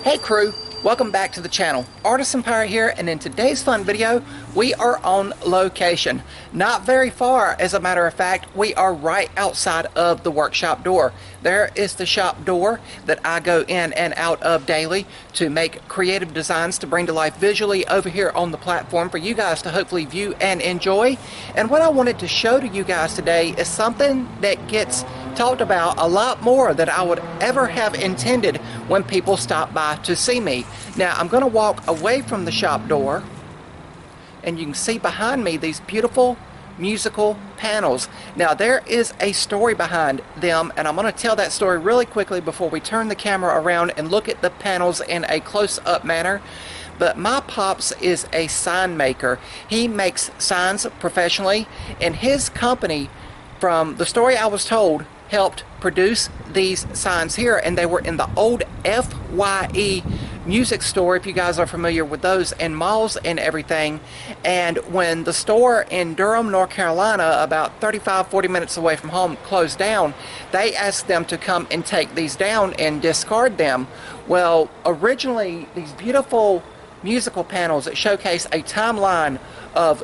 Hey crew, welcome back to the channel. Artisan Pirate here, and in today's fun video, we are on location. Not very far, as a matter of fact, we are right outside of the workshop door. There is the shop door that I go in and out of daily to make creative designs to bring to life visually over here on the platform for you guys to hopefully view and enjoy. And what I wanted to show to you guys today is something that gets talked about a lot more than I would ever have intended when people stop by to see me. Now I'm going to walk away from the shop door, and you can see behind me these beautiful musical panels. Now there is a story behind them, and I'm going to tell that story really quickly before we turn the camera around and look at the panels in a close-up manner. But my pops is a sign maker. He makes signs professionally, and his company, from the story I was told, helped produce these signs here, and they were in the old FYE music store, if you guys are familiar with those, and malls and everything. And when the store in Durham, North Carolina, about 35-40 minutes away from home, closed down, they asked them to come and take these down and discard them. Well, originally these beautiful musical panels that showcase a timeline of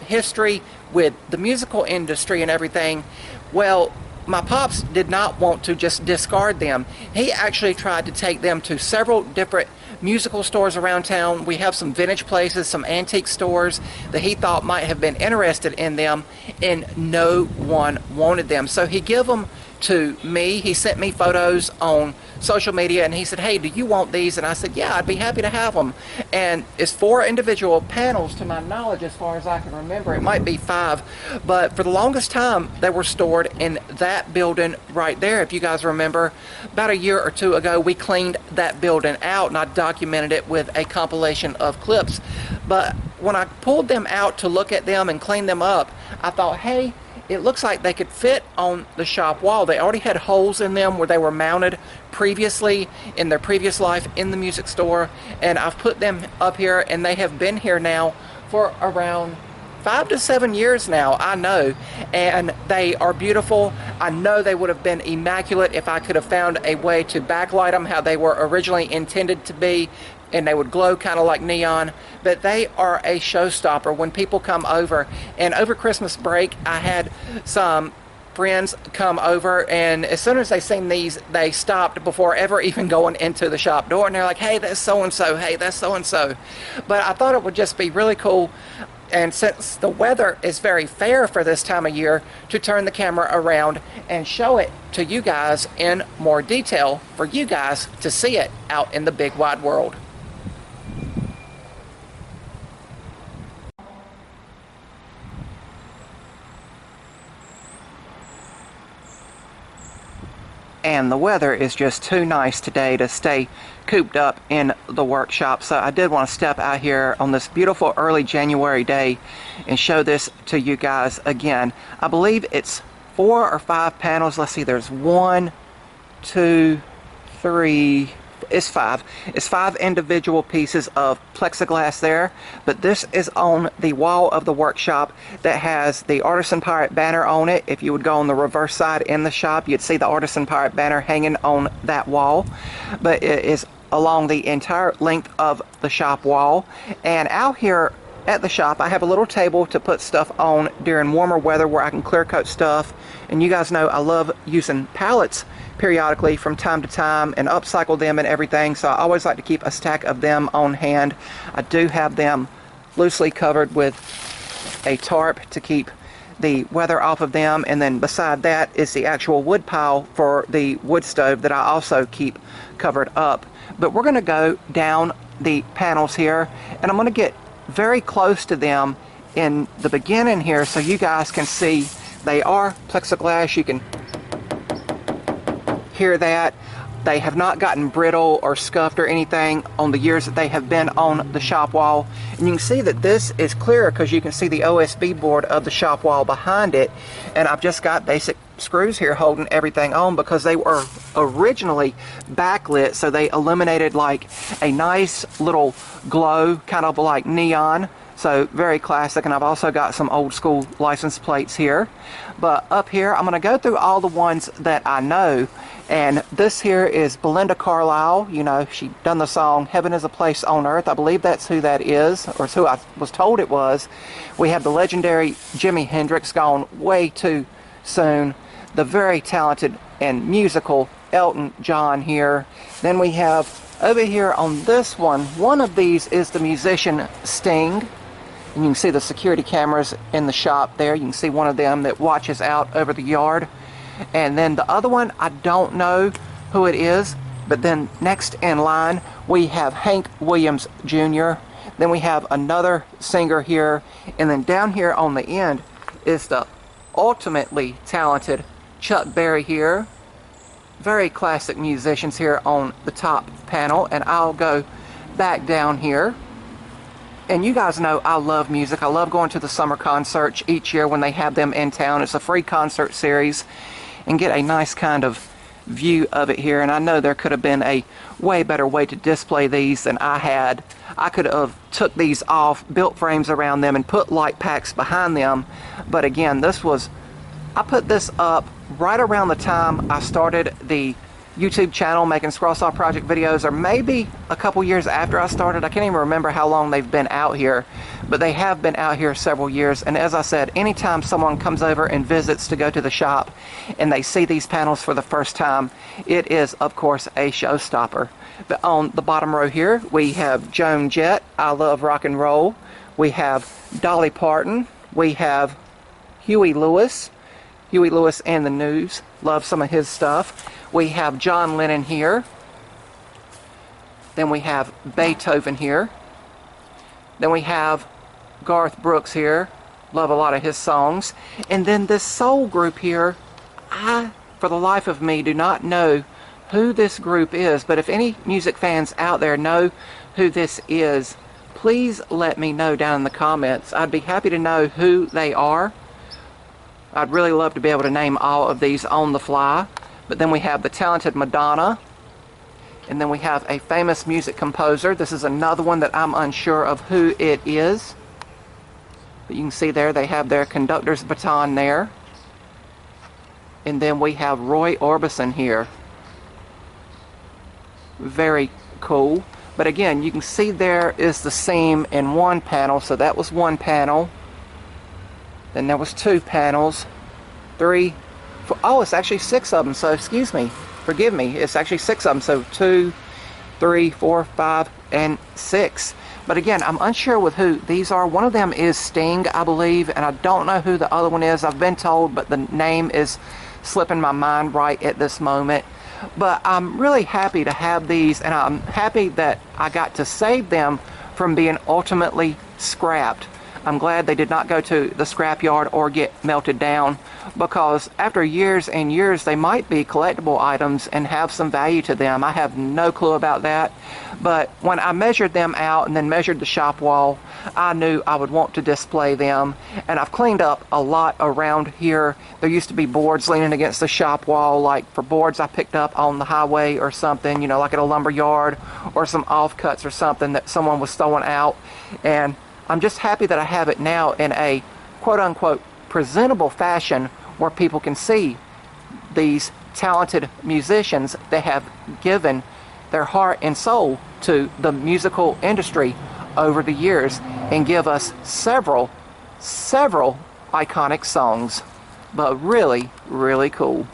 history with the musical industry and everything, well, my pops did not want to just discard them. He actually tried to take them to several different musical stores around town. We have some vintage places, some antique stores that he thought might have been interested in them, and no one wanted them. So he gave them to me. He sent me photos on social media, and he said, hey, do you want these? And I said, yeah, I'd be happy to have them. And it's 4 individual panels to my knowledge, as far as I can remember. It might be 5, but for the longest time they were stored in that building right there. If you guys remember, about a year or 2 ago we cleaned that building out, and I documented it with a compilation of clips. But when I pulled them out to look at them and clean them up, I thought, hey, it looks like they could fit on the shop wall. They already had holes in them where they were mounted previously in their previous life in the music store, and I've put them up here, and they have been here now for around 5 to 7 years now, I know, and they are beautiful. I know they would have been immaculate if I could have found a way to backlight them how they were originally intended to be, and they would glow kind of like neon. But they are a showstopper when people come over. And over Christmas break, I had some friends come over, and as soon as they seen these, they stopped before ever even going into the shop door, and they're like, hey, that's so-and-so, hey, that's so-and-so. But I thought it would just be really cool, and since the weather is very fair for this time of year, to turn the camera around and show it to you guys in more detail for you guys to see it out in the big wide world. And the weather is just too nice today to stay cooped up in the workshop, so I did want to step out here on this beautiful early January day and show this to you guys again. I believe it's 4 or 5 panels. Let's see, there's 1, 2, 3, it's 5. It's 5 individual pieces of plexiglass there, but this is on the wall of the workshop that has the Artisan Pirate banner on it. If you would go on the reverse side in the shop, you'd see the Artisan Pirate banner hanging on that wall, but it is along the entire length of the shop wall. And out here at the shop, I have a little table to put stuff on during warmer weather where I can clear coat stuff. And you guys know I love using pallets periodically from time to time and upcycle them and everything, so I always like to keep a stack of them on hand. I do have them loosely covered with a tarp to keep the weather off of them, and then beside that is the actual wood pile for the wood stove that I also keep covered up. But we're going to go down the panels here, and I'm going to get very close to them in the beginning here so you guys can see they are plexiglass. You can hear that. They have not gotten brittle or scuffed or anything on the years that they have been on the shop wall. And you can see that this is clearer because you can see the OSB board of the shop wall behind it. And I've just got basic screws here holding everything on because they were originally backlit, so they illuminated like a nice little glow, kind of like neon. So very classic, and I've also got some old school license plates here. But up here, I'm going to go through all the ones that I know. And this here is Belinda Carlisle. You know, she done the song Heaven is a Place on Earth. I believe that's who that is, or it's who I was told it was. We have the legendary Jimi Hendrix, gone way too soon. The very talented and musical Elton John here. Then we have over here on this one of these is the musician Sting. And you can see the security cameras in the shop there. You can see one of them that watches out over the yard. And then the other one, I don't know who it is. But then next in line, we have Hank Williams Jr. Then we have another singer here. And then down here on the end is the ultimately talented Chuck Berry here. Very classic musicians here on the top panel. And I'll go back down here. And you guys know I love music. I love going to the summer concerts each year when they have them in town. It's a free concert series, and get a nice kind of view of it here. And I know there could have been a way better way to display these than I had. I could have took these off, built frames around them, and put light packs behind them. But again, I put this up right around the time I started the YouTube channel making Scroll Saw Project videos, or maybe a couple years after I started. I can't even remember how long they've been out here, but they have been out here several years. And as I said, anytime someone comes over and visits to go to the shop and they see these panels for the first time, it is of course a showstopper. But on the bottom row here we have Joan Jett, I Love Rock and Roll. We have Dolly Parton. We have Huey Lewis and the News, love some of his stuff. We have John Lennon here. Then we have Beethoven here. Then we have Garth Brooks here, love a lot of his songs. And then this soul group here, I, for the life of me, do not know who this group is, but if any music fans out there know who this is, please let me know down in the comments. I'd be happy to know who they are. I'd really love to be able to name all of these on the fly. But then we have the talented Madonna. And then we have a famous music composer. This is another one that I'm unsure of who it is. But you can see there they have their conductor's baton there. And then we have Roy Orbison here. Very cool. But again, you can see there is the seam in one panel. So that was one panel. Then there was two panels. Three. Oh, it's actually six of them. So excuse me. Forgive me. It's actually six of them. So 2, 3, 4, 5, and 6. But again, I'm unsure with who these are. One of them is Sting, I believe. And I don't know who the other one is. I've been told, but the name is slipping my mind right at this moment. But I'm really happy to have these. And I'm happy that I got to save them from being ultimately scrapped. I'm glad they did not go to the scrapyard or get melted down, because after years and years they might be collectible items and have some value to them. I have no clue about that, but when I measured them out and then measured the shop wall, I knew I would want to display them. And I've cleaned up a lot around here. There used to be boards leaning against the shop wall, like for boards I picked up on the highway or something, you know, like at a lumber yard, or some offcuts or something that someone was throwing out. And I'm just happy that I have it now in a quote-unquote presentable fashion where people can see these talented musicians that have given their heart and soul to the musical industry over the years and give us several iconic songs. But really, really cool.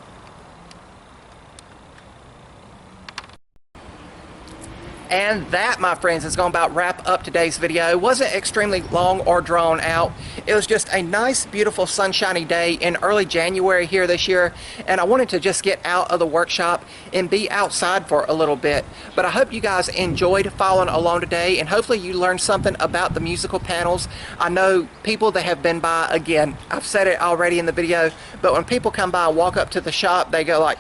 And that, my friends, is going to about wrap up today's video. It wasn't extremely long or drawn out. It was just a nice, beautiful, sunshiny day in early January here this year. And I wanted to just get out of the workshop and be outside for a little bit. But I hope you guys enjoyed following along today. And hopefully you learned something about the musical panels. I know people that have been by, again, I've said it already in the video, but when people come by and walk up to the shop, they go like,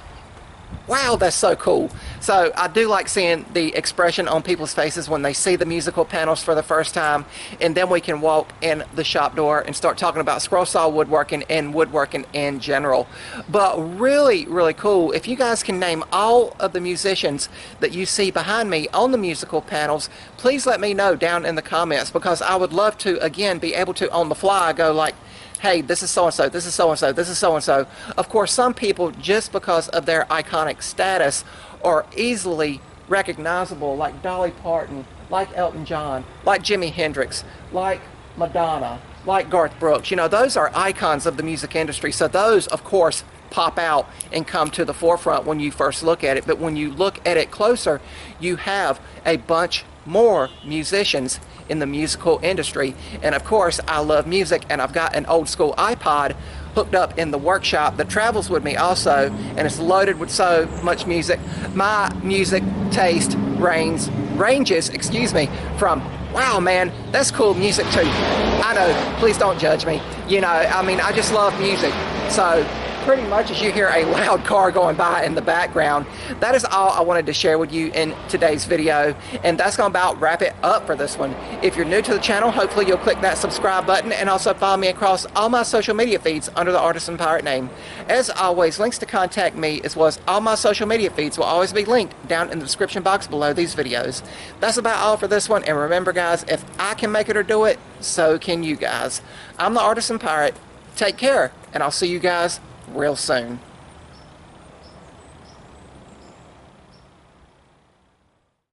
wow, that's so cool. So I do like seeing the expression on people's faces when they see the musical panels for the first time, and then we can walk in the shop door and start talking about scroll saw woodworking and woodworking in general. But really, really cool. If you guys can name all of the musicians that you see behind me on the musical panels, please let me know down in the comments, because I would love to, again, be able to on the fly go like, hey, this is so-and-so, this is so-and-so, this is so-and-so. Of course, some people, just because of their iconic status, are easily recognizable, like Dolly Parton, like Elton John, like Jimi Hendrix, like Madonna, like Garth Brooks. You know, those are icons of the music industry. So those, of course, pop out and come to the forefront when you first look at it. But when you look at it closer, you have a bunch more musicians in the musical industry. And of course, I love music, and I've got an old school iPod hooked up in the workshop that travels with me also, and it's loaded with so much music. My music taste ranges, from, wow man, that's cool music too. I know, please don't judge me. You know, I mean, I just love music. So pretty much as you hear a loud car going by in the background, that is all I wanted to share with you in today's video, and that's gonna about wrap it up for this one. If you're new to the channel, hopefully you'll click that subscribe button, and also follow me across all my social media feeds under the Artisan Pirate name. As always, links to contact me as well as all my social media feeds will always be linked down in the description box below these videos. That's about all for this one, and remember guys, if I can make it or do it, so can you guys. I'm the Artisan Pirate. Take care, and I'll see you guys real soon.